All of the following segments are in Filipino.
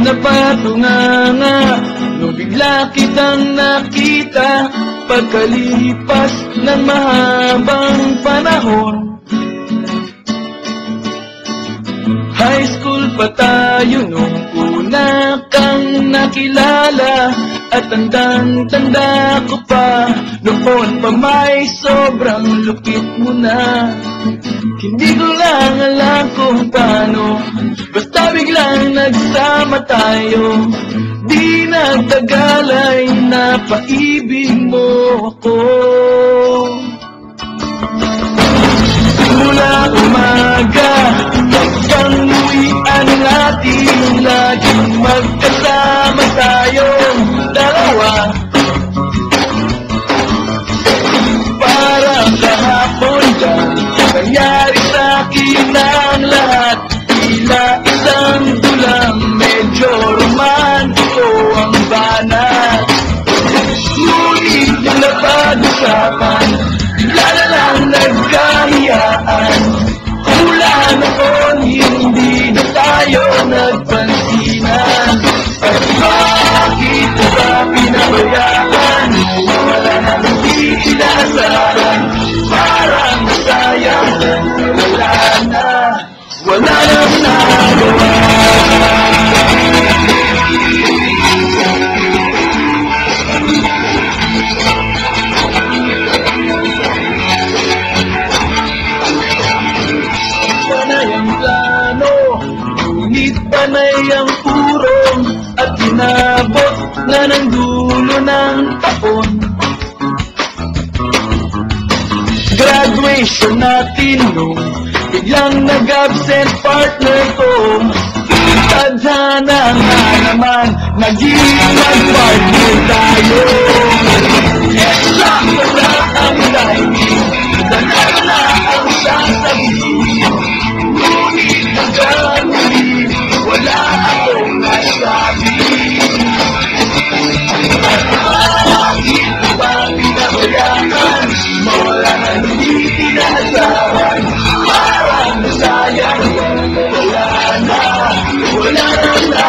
napatunganga nung bigla kitang nakita pagkalipas ng mahabang panahon. High school pa tayo nung una kang nakilala, at tandang-tanda ko pa, noon pa may sobrang lupit mo na. Hindi ko lang alam kung paano, basta biglang nagsama tayo. Di nagtagal ay napaibig mo ako. Mula umaga hanggang uwian natin, laging magkasama tayong dalawa. Parang kahapon lang nangyari sa'kin ang lahat, tila isang dulang medyo romantiko ang banat. Ngunit yung napag-usapan, bigla na lang nagkahiyaan. Mula noon hindi na tayo nagpansinan. At bakit na ba pinabayaan? Wala na hindi inaasahan. Parang nasayang lang, wala nang nagawa. Ngunit panay ang purong at inabot na ng dulo ng taon. Graduation natin nung biglang nag-absent partner ko. Tadhana nga naman, naging mag-partner tayo. Sakto na ang timing, dalawa na ang sasabihin. Ngunit hanggang huli, wala akong nasabi. At bakit na ba pinabayaan? Mawala na hindi inaasahan. Parang nasayang wala na nagawa.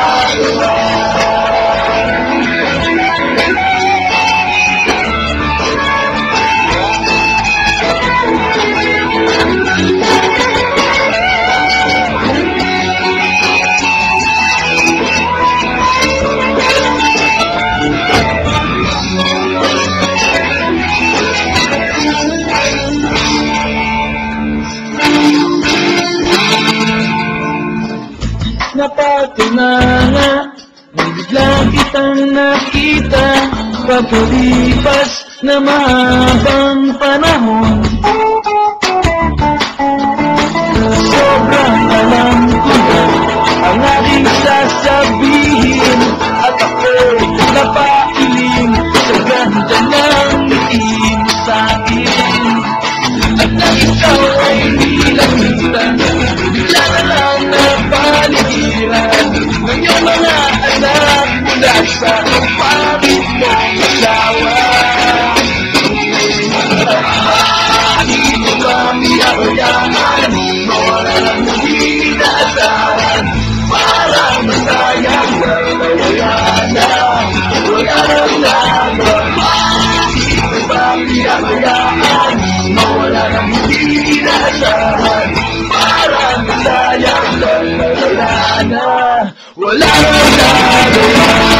Napatunanga nung bigla kitang nakita pagkalipas na mahabang panahon. Sobrang alam ko na ang aking sasabihin, at ako'y napailing sa ganda ng ngiti mo sa'kin. At nang ikaw ay nilangitan, bigla na lang napaligiran ng iyong mga anak mula sa kapatid mong asawa. Bakit mo ba miyayaman? Mawala lang hindi inaasahan. Parang masayang nalayanan, wala nang nagawa. Bakit mo ba miyayaman? Mawala lang hindi inaasahan. Parang masayang nalayanan, wala nang nagawa.